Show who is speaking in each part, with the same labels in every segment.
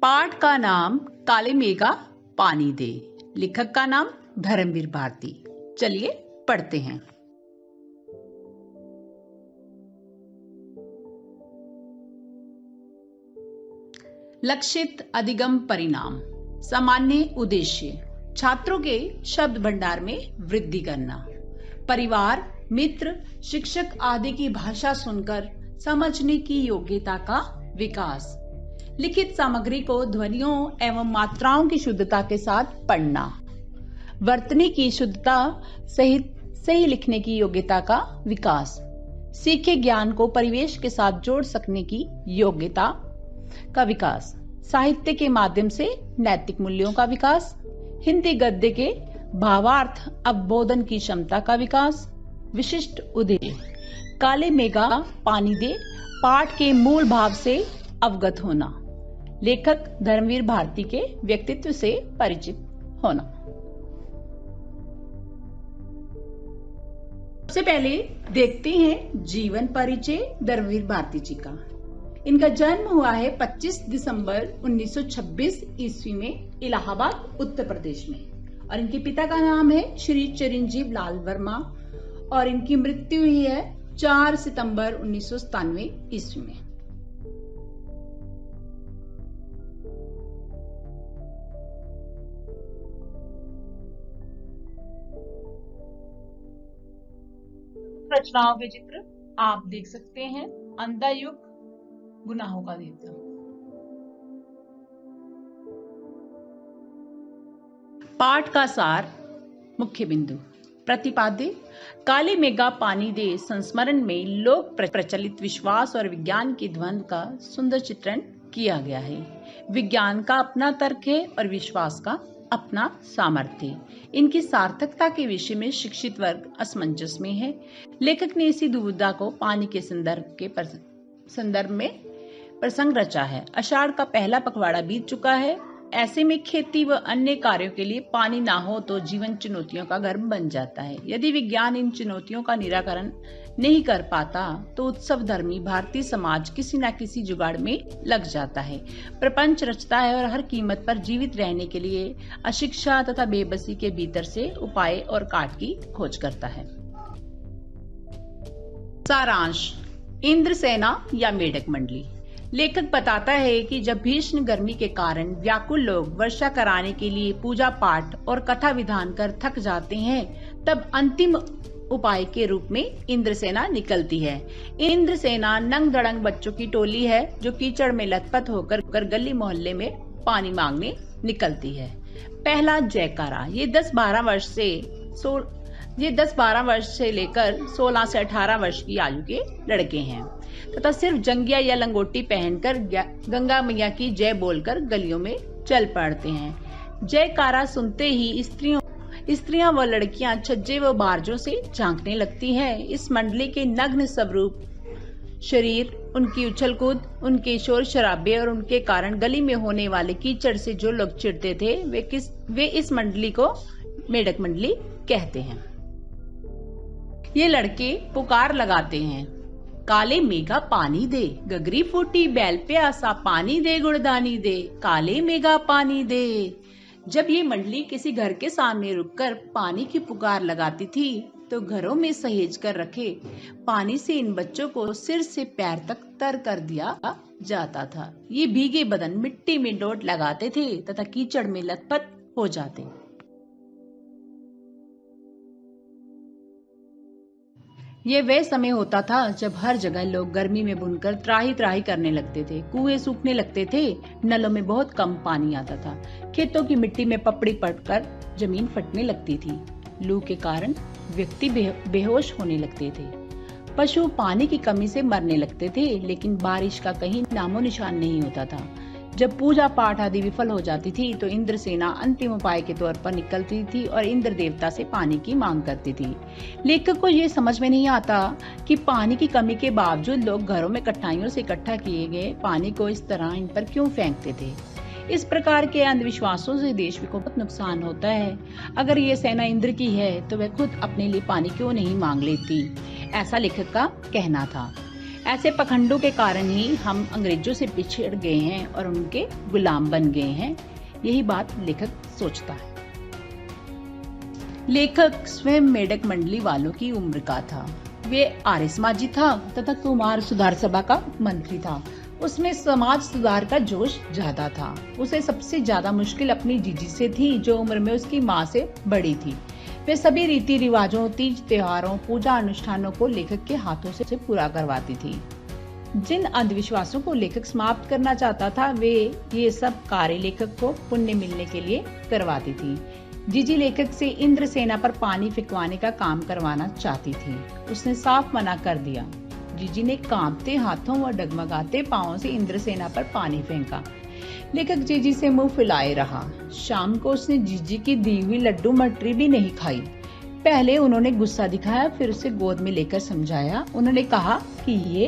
Speaker 1: पाठ का नाम काले मेघा पानी दे, लेखक का नाम धर्मवीर भारती। चलिए पढ़ते हैं। लक्षित अधिगम परिणाम। सामान्य उद्देश्य छात्रों के शब्द भंडार में वृद्धि करना। परिवार, मित्र, शिक्षक आदि की भाषा सुनकर समझने की योग्यता का विकास। लिखित सामग्री को ध्वनियों एवं मात्राओं की शुद्धता के साथ पढ़ना। वर्तनी की शुद्धता सहित सही लिखने की योग्यता का विकास। सीखे ज्ञान को परिवेश के साथ जोड़ सकने की योग्यता का विकास। साहित्य के माध्यम से नैतिक मूल्यों का विकास। हिंदी गद्य के भावार्थ अवबोधन की क्षमता का विकास। विशिष्ट उद्देश्य काले मेघा पानी दे पाठ के मूल भाव से अवगत होना। लेखक धर्मवीर भारती के व्यक्तित्व से परिचित होना। सबसे पहले देखते हैं जीवन परिचय धर्मवीर भारती जी का। इनका जन्म हुआ है 25 दिसंबर 1926 ईस्वी में इलाहाबाद उत्तर प्रदेश में, और इनके पिता का नाम है श्री चिरंजीव लाल वर्मा, और इनकी मृत्यु हुई है 4 सितंबर 1997 ईस्वी में। रचनाओं के चित्र आप देख सकते हैं। अंधा युग, गुनाहों का देवता। पाठ का सार, मुख्य बिंदु। प्रतिपाद्य काले मेघा पानी दे संस्मरण में लोक प्रचलित विश्वास और विज्ञान की द्वंद्व का सुंदर चित्रण किया गया है। विज्ञान का अपना तर्क है और विश्वास का अपना सामर्थ्य। इनकी सार्थकता के विषय में शिक्षित वर्ग असमंजस में है। लेखक ने इसी दुविधा को पानी के संदर्भ में प्रसंग रचा है। आषाढ़ का पहला पखवाड़ा बीत चुका है। ऐसे में खेती व अन्य कार्यों के लिए पानी ना हो तो जीवन चुनौतियों का घर बन जाता है। यदि विज्ञान इन चुनौतियों का निराकरण नहीं कर पाता तो उत्सव धर्मी भारतीय समाज किसी न किसी जुगाड़ में लग जाता है, प्रपंच रचता है और हर कीमत पर जीवित रहने के लिए अशिक्षा तथा बेबसी के भीतर से उपाय और काट की खोज करता है। सारांश, इंद्रसेना या मेढक मंडली। लेखक बताता है कि जब भीषण गर्मी के कारण व्याकुल लोग वर्षा कराने के लिए पूजा पाठ और कथा विधान कर थक जाते हैं, तब अंतिम उपाय के रूप में इंद्रसेना निकलती है। इंद्रसेना नंग धड़ंग बच्चों की टोली है जो कीचड़ में लथपथ होकर गली मोहल्ले में पानी मांगने निकलती है। पहला जयकारा। ये 10-12 वर्ष से लेकर 16 से 18 वर्ष की आयु के लड़के हैं तथा सिर्फ जंगिया या लंगोटी पहनकर गंगा मैया की जय बोलकर गलियों में चल पड़ते हैं। जयकारा सुनते ही स्त्रियां व लड़कियां छज्जे व बारजों से झांकने लगती हैं। इस मंडली के नग्न स्वरूप शरीर, उनकी उछल कूद, उनके शोर शराबे और उनके कारण गली में होने वाले कीचड़ से जो लोग चिढ़ते थे वे इस मंडली को मेढक मंडली कहते हैं। ये लड़के पुकार लगाते हैं, काले मेघा पानी दे, गगरी फूटी बैल पे आसा, पानी दे गुड़दानी दे, काले मेघा पानी दे। जब ये मंडली किसी घर के सामने रुककर पानी की पुकार लगाती थी तो घरों में सहेज कर रखे पानी से इन बच्चों को सिर से पैर तक तर कर दिया जाता था। ये भीगे बदन मिट्टी में डोट लगाते थे तथा कीचड़ में लथपथ हो जाते। ये वह समय होता था जब हर जगह लोग गर्मी में बुनकर त्राही त्राही करने लगते थे। कुएं सूखने लगते थे, नलों में बहुत कम पानी आता था, खेतों की मिट्टी में पपड़ी पड़कर जमीन फटने लगती थी, लू के कारण व्यक्ति बेहोश होने लगते थे, पशु पानी की कमी से मरने लगते थे, लेकिन बारिश का कहीं नामो निशान नहीं होता था। जब पूजा पाठ आदि विफल हो जाती थी तो इंद्रसेना अंतिम उपाय के तौर पर निकलती थी और इंद्र देवता से पानी की मांग करती थी। लेखक को ये समझ में नहीं आता कि पानी की कमी के बावजूद लोग घरों में कठिनाइयों से इकट्ठा किए गए पानी को इस तरह इन पर क्यों फेंकते थे। इस प्रकार के अंधविश्वासों से देश को बहुत नुकसान होता है। अगर ये सेना इंद्र की है तो वह खुद अपने लिए पानी क्यों नहीं मांग लेती, ऐसा लेखक का कहना था। ऐसे पखंडों के कारण ही हम अंग्रेजों से पिछड़ गए हैं और उनके गुलाम बन गए हैं। यही बात लेखक सोचता है। लेखक स्वयं मेढक मंडली वालों की उम्र का था। वे आर्य समाजी था तथा कुमार सुधार सभा का मंत्री था। उसमें समाज सुधार का जोश ज्यादा था। उसे सबसे ज्यादा मुश्किल अपनी जीजी से थी, जो उम्र में उसकी माँ से बड़ी थी। वे सभी रीति रिवाजों, तीज त्योहारों, पूजा अनुष्ठानों को लेखक के हाथों से पूरा करवाती थी। जिन अंधविश्वासों को लेखक समाप्त करना चाहता था, वे ये सब कार्य लेखक को पुण्य मिलने के लिए करवाती थी। जीजी लेखक से इंद्रसेना पर पानी फेंकवाने का काम करवाना चाहती थी। उसने साफ मना कर दिया। जीजी ने कांपते हाथों व डगमगाते पांवों से इंद्रसेना पर पानी फेंका। लेखक जीजी से मुंह फुलाए रहा। शाम को उसने जीजी की दी हुई लड्डू मटरी भी नहीं खाई। पहले उन्होंने गुस्सा दिखाया, फिर उसे गोद में लेकर समझाया। उन्होंने कहा कि ये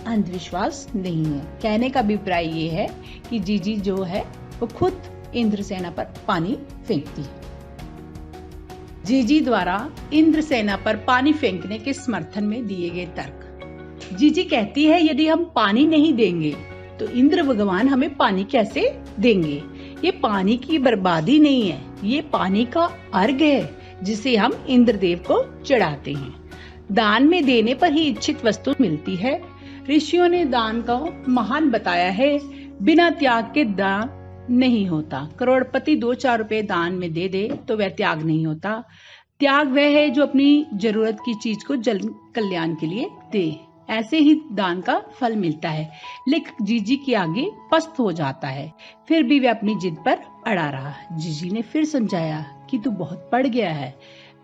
Speaker 1: अंधविश्वास नहीं है। कहने का अभिप्राय ये है कि जीजी जो है वो खुद इंद्रसेना पर पानी फेंकती है। जीजी द्वारा इंद्रसेना पर पानी फेंकने के समर्थन में दिए गए तर्क। जीजी कहती है, यदि हम पानी नहीं देंगे तो इंद्र भगवान हमें पानी कैसे देंगे? ये पानी की बर्बादी नहीं है, ये पानी का अर्घ है जिसे हम इंद्रदेव को चढ़ाते हैं। दान में देने पर ही इच्छित वस्तु मिलती है। ऋषियों ने दान को महान बताया है। बिना त्याग के दान नहीं होता। करोड़पति 2-4 रुपए दान में दे दे तो वह त्याग नहीं होता। त्याग वह है जो अपनी जरूरत की चीज को जन कल्याण के लिए दे। ऐसे ही दान का फल मिलता है। लेखक जीजी के आगे पस्त हो जाता है, फिर भी वह अपनी जिद पर अड़ा रहा। जीजी ने फिर समझाया कि तू बहुत पढ़ गया है,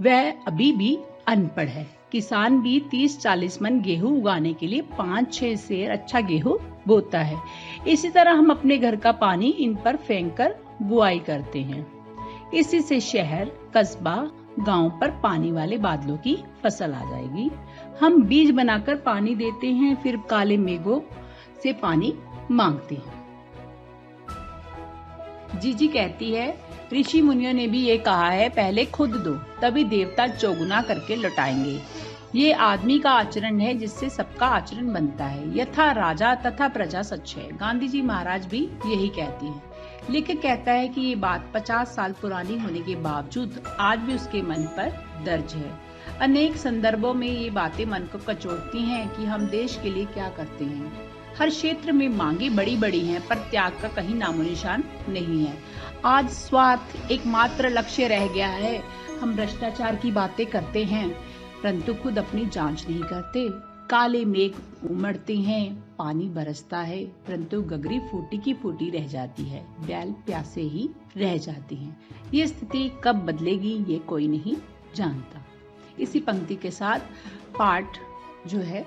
Speaker 1: वह अभी भी अनपढ़ है। किसान भी 30-40 मन गेहूं उगाने के लिए 5-6 सेर अच्छा गेहूं बोता है। इसी तरह हम अपने घर का पानी इन पर फेंक कर बुआई करते हैं। इसी से शहर, कस्बा, गांव पर पानी वाले बादलों की फसल आ जाएगी। हम बीज बनाकर पानी देते हैं, फिर काले मेघों से पानी मांगते हैं। जीजी कहती है, ऋषि मुनियों ने भी ये कहा है, पहले खुद दो, तभी देवता चौगुना करके लौटाएंगे। ये आदमी का आचरण है जिससे सबका आचरण बनता है। यथा राजा तथा प्रजा सच है। गांधी जी महाराज भी यही कहती हैं। लेखक कहता है कि ये बात 50 साल पुरानी होने के बावजूद आज भी उसके मन पर दर्ज है। अनेक संदर्भों में ये बातें मन को कचोटती हैं कि हम देश के लिए क्या करते हैं। हर क्षेत्र में मांगे बड़ी बड़ी हैं, पर त्याग का कहीं नामो निशान नहीं है। आज स्वार्थ एकमात्र लक्ष्य रह गया है। हम भ्रष्टाचार की बातें करते हैं, परंतु खुद अपनी जांच नहीं करते। काले मेघ उमड़ते हैं, पानी बरसता है, परंतु गगरी फूटी की फूटी रह जाती है, बैल प्यासे ही रह जाती हैं। ये स्थिति कब बदलेगी ये कोई नहीं जानता। इसी पंक्ति के साथ पाठ जो है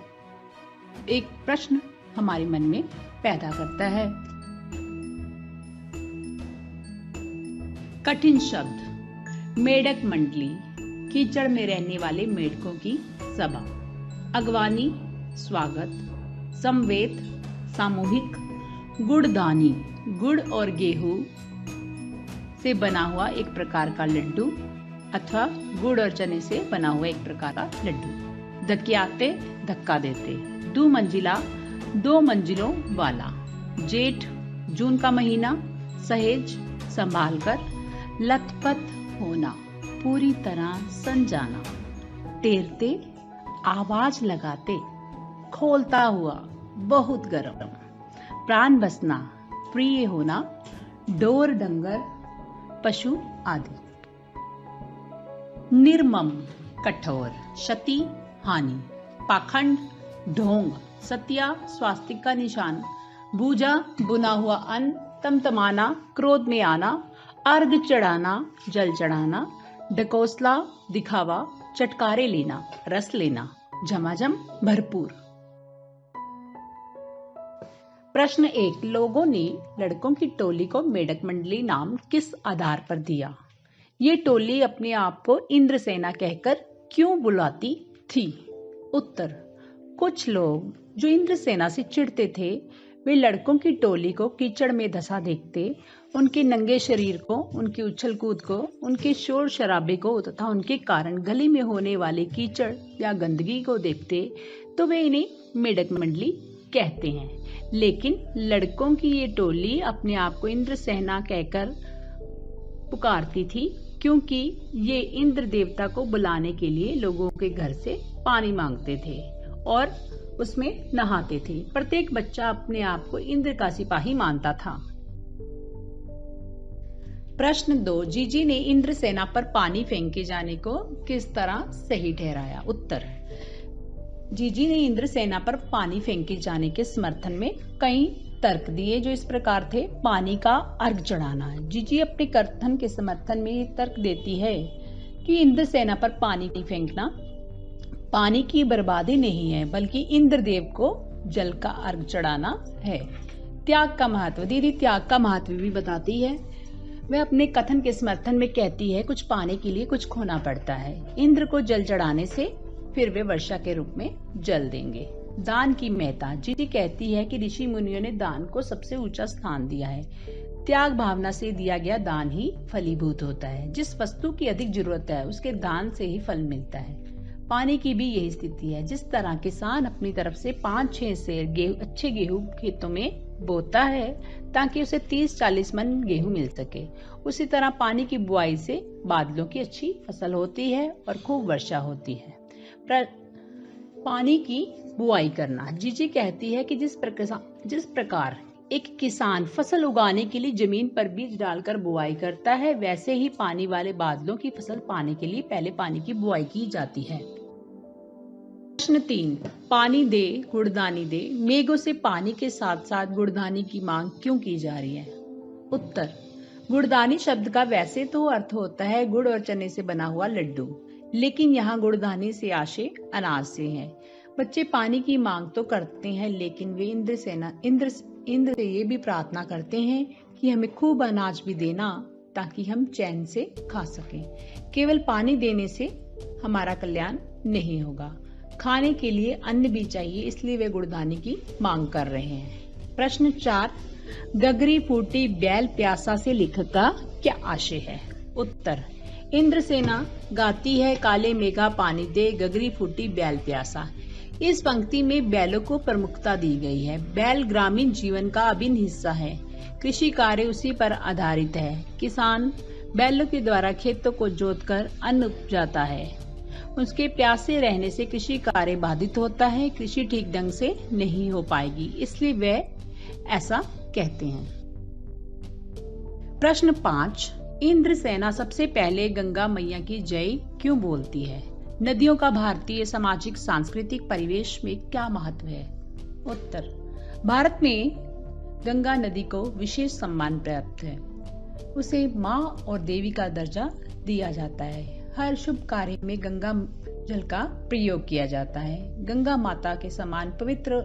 Speaker 1: एक प्रश्न हमारे मन में पैदा करता है। कठिन शब्द। मेढक मंडली, कीचड़ में रहने वाले मेढकों की सभा। अगवानी, स्वागत। समवेत, सामूहिक। गुड़दानी, गुड़ और गेहूं से बना हुआ एक प्रकार का लड्डू अथवा गुड़ और चने से बना हुआ एक प्रकार का लड्डू। धकियाते, धक्का देते। 2 मंजिला, 2 मंजिलों वाला। जेठ, जून का महीना। सहेज, संभालकर। लथपथ होना, पूरी तरह सन जाना। तैरते, आवाज लगाते। खोलता हुआ, बहुत गर्म। प्राण बसना, प्रिय होना। डोर डंगर, पशु आदि। निर्मम, कठोर। क्षति, हानि। पाखंड, ढोंग। सत्या, स्वास्तिक का निशान। भूजा, बुना हुआ अन्न। तमतमाना, क्रोध में आना। अर्घ चढ़ाना, जल चढ़ाना। ढकोसला, दिखावा। चटकारे लेना, रस लेना। झमाझम, भरपूर। प्रश्न 1। लोगों ने लड़कों की टोली को मेढक मंडली नाम किस आधार पर दिया? ये टोली अपने आप को इंद्रसेना कहकर क्यों बुलाती थी? उत्तर। कुछ लोग जो इंद्रसेना से चिढ़ते थे, वे लड़कों की टोली को कीचड़ में धंसा देखते, उनके नंगे शरीर को, उनकी उछल कूद को, उनके शोर शराबे को तथा उनके कारण गली में होने वाले कीचड़ या गंदगी को देखते तो वे इन्हें मेढक मंडली कहते हैं। लेकिन लड़कों की ये टोली अपने आप को इंद्रसेना कहकर पुकारती थी, क्योंकि ये इंद्र देवता को बुलाने के लिए लोगों के घर से पानी मांगते थे और उसमें नहाते थे। प्रत्येक बच्चा अपने आप को इंद्र का सिपाही मानता था। प्रश्न 2, जीजी ने इंद्रसेना पर पानी फेंके जाने को किस तरह सही ठहराया? उत्तर, जीजी ने इंद्रसेना पर पानी फेंके जाने के समर्थन में कई तर्क दिए, जो इस प्रकार थे। पानी का अर्घ चढ़ाना। जीजी अपने कथन के समर्थन में ये तर्क देती है कि इंद्रसेना पर पानी फेंकना पानी की बर्बादी नहीं है, बल्कि इंद्रदेव को जल का अर्घ चढ़ाना है। त्याग का महत्व। दीदी त्याग का महत्व भी बताती है। वह अपने कथन के समर्थन में कहती है, कुछ पाने के लिए कुछ खोना पड़ता है। इंद्र को जल चढ़ाने से फिर वे वर्षा के रूप में जल देंगे। दान की महत्ता। जीजी कहती है कि ऋषि मुनियों ने दान को सबसे ऊंचा स्थान दिया है। त्याग भावना से दिया गया दान ही फलीभूत होता है। जिस वस्तु की अधिक जरूरत है उसके दान से ही फल मिलता है। पानी की भी यही स्थिति है। जिस तरह किसान अपनी तरफ से 5-6 सेर अच्छे गेहूं खेतों में बोता है ताकि उसे 30-40 मन गेहूं मिल सके, उसी तरह पानी की बुआई से बादलों की अच्छी फसल होती है और खूब वर्षा होती है। पानी की बुआई करना। जीजी कहती है कि जिस प्रकार एक किसान फसल उगाने के लिए जमीन पर बीज डालकर बुआई करता है, वैसे ही पानी वाले बादलों की फसल पाने के लिए पहले पानी की बुआई की जाती है। प्रश्न 3, पानी दे गुड़दानी दे। मेघों से पानी के साथ साथ गुड़दानी की मांग क्यों की जा रही है? उत्तर, गुड़दानी शब्द का वैसे तो अर्थ होता है गुड़ और चने से बना हुआ लड्डू, लेकिन यहाँ गुड़दानी से आशय अनाज से है। बच्चे पानी की मांग तो करते हैं, लेकिन वे इंद्र से ये भी प्रार्थना करते हैं कि हमें खूब अनाज भी देना ताकि हम चैन से खा सकें। केवल पानी देने से हमारा कल्याण नहीं होगा, खाने के लिए अन्न भी चाहिए, इसलिए वे गुड़दानी की मांग कर रहे हैं। प्रश्न 4, गगरी फूटी बैल प्यासा से लेखक का क्या आशय है? उत्तर, इंद्रसेना गाती है काले मेघा पानी दे, गगरी फूटी बैल प्यासा। इस पंक्ति में बैलों को प्रमुखता दी गई है। बैल ग्रामीण जीवन का अभिन्न हिस्सा है। कृषि कार्य उसी पर आधारित है। किसान बैलों के द्वारा खेतों को जोतकर अन्न उपजाता है। उसके प्यासे रहने से कृषि कार्य बाधित होता है, कृषि ठीक ढंग से नहीं हो पाएगी, इसलिए वे ऐसा कहते हैं। प्रश्न 5, इंद्रसेना सबसे पहले गंगा मैया की जय क्यों बोलती है? नदियों का भारतीय सामाजिक सांस्कृतिक परिवेश में क्या महत्व है? उत्तर, भारत में गंगा नदी को विशेष सम्मान प्राप्त है। उसे माँ और देवी का दर्जा दिया जाता है। हर शुभ कार्य में गंगा जल का प्रयोग किया जाता है। गंगा माता के समान पवित्र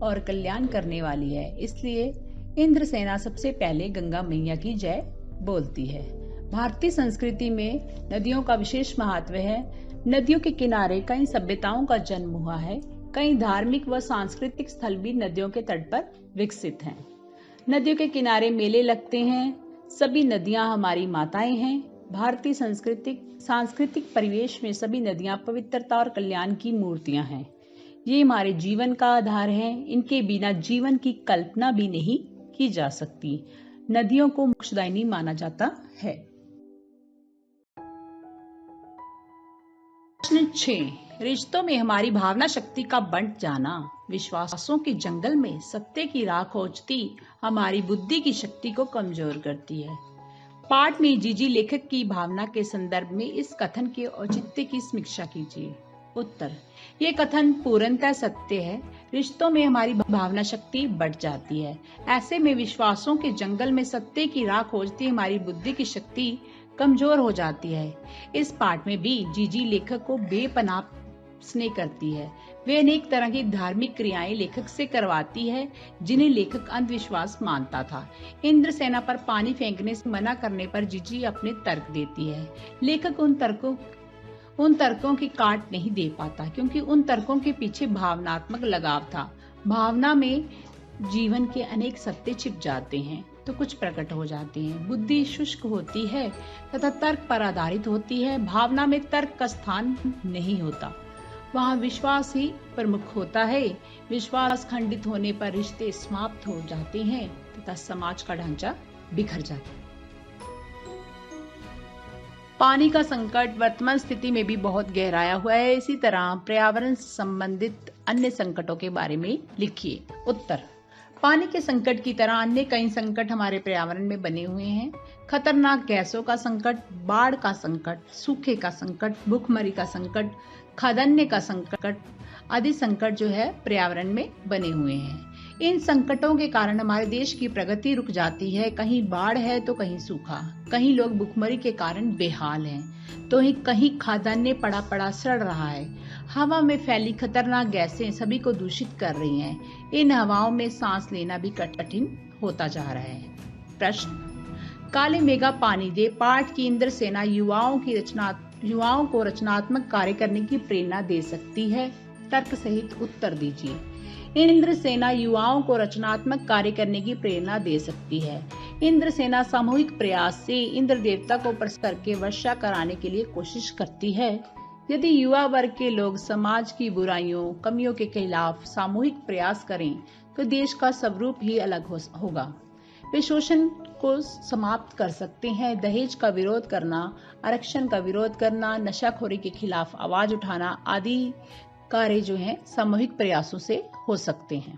Speaker 1: और कल्याण करने वाली है, इसलिए इंद्रसेना सबसे पहले गंगा मैया की जय बोलती है। भारतीय संस्कृति में नदियों का विशेष महत्व है। नदियों के किनारे कई सभ्यताओं का जन्म हुआ है। कई धार्मिक व सांस्कृतिक स्थल भी नदियों के तट पर विकसित हैं। नदियों के किनारे मेले लगते हैं। सभी नदियां हमारी माताएं हैं। भारतीय सांस्कृतिक परिवेश में सभी नदियां पवित्रता और कल्याण की मूर्तियां हैं। ये हमारे जीवन का आधार है। इनके बिना जीवन की कल्पना भी नहीं की जा सकती। नदियों को मोक्षदायिनी माना जाता है। प्रश्न 6, रिश्तों में हमारी भावना शक्ति का बंट जाना। विश्वासों के जंगल में सत्य की राह खोजती हमारी बुद्धि की शक्ति को कमजोर करती है। पाठ में जीजी लेखक की भावना के संदर्भ में इस कथन के औचित्य की समीक्षा कीजिए। उत्तर, ये कथन पूर्णतः सत्य है। रिश्तों में हमारी भावना शक्ति बढ़ जाती है। ऐसे में विश्वासों के जंगल में सत्य की राह खोजती हमारी बुद्धि की शक्ति कमजोर हो जाती है। इस पाठ में भी जीजी लेखक को बेपनाह स्नेह करती है। वे अनेक तरह की धार्मिक क्रियाएं लेखक से करवाती है, जिन्हें लेखक अंधविश्वास मानता था। इंद्रसेना पर पानी फेंकने से मना करने पर जीजी अपने तर्क देती है। लेखक उन तर्कों की काट नहीं दे पाता, क्योंकि उन तर्कों के पीछे भावनात्मक लगाव था। भावना में जीवन के अनेक सत्य छिप जाते हैं तो कुछ प्रकट हो जाते हैं। बुद्धि शुष्क होती है तथा तर्क पर आधारित होती है। भावना में तर्क का स्थान नहीं होता। वहाँ विश्वास ही प्रमुख होता है। विश्वास खंडित होने पर रिश्ते समाप्त हो जाते हैं तथा समाज का ढांचा बिखर जाता है। पानी का संकट वर्तमान स्थिति में भी बहुत गहराया हुआ है। इसी तरह पर्यावरण से संबंधित अन्य संकटों के बारे में लिखिए। उत्तर: पानी के संकट की तरह अन्य कई संकट हमारे पर्यावरण में बने हुए हैं। खतरनाक गैसों का संकट, बाढ़ का संकट, सूखे का संकट, भूखमरी का संकट, खाद्यान्न का संकट आदि संकट जो है पर्यावरण में बने हुए हैं। इन संकटों के कारण हमारे देश की प्रगति रुक जाती है। कहीं बाढ़ है तो कहीं सूखा, कहीं लोग भूखमरी के कारण बेहाल हैं, तो कहीं खाद्यान्न पड़ा पड़ा सड़ रहा है। हवा में फैली खतरनाक गैसें सभी को दूषित कर रही हैं। इन हवाओं में सांस लेना भी कठिन होता जा रहा है। प्रश्न: काले मेघा पानी दे पाठ की इंद्र सेना युवाओं को रचनात्मक कार्य करने की प्रेरणा दे सकती है। तर्क सहित उत्तर दीजिए। इंद्र सेना युवाओं को रचनात्मक कार्य करने की प्रेरणा दे सकती है। इंद्र सेना सामूहिक प्रयास से इंद्र देवता को प्रसन्न करके वर्षा कराने के लिए कोशिश करती है। यदि युवा वर्ग के लोग समाज की बुराइयों, कमियों के खिलाफ सामूहिक प्रयास करें तो देश का स्वरूप ही अलग होगा। वे शोषण को समाप्त कर सकते हैं। दहेज का विरोध करना, आरक्षण का विरोध करना, नशाखोरी के खिलाफ आवाज उठाना आदि कार्य जो हैं सामूहिक प्रयासों से हो सकते हैं।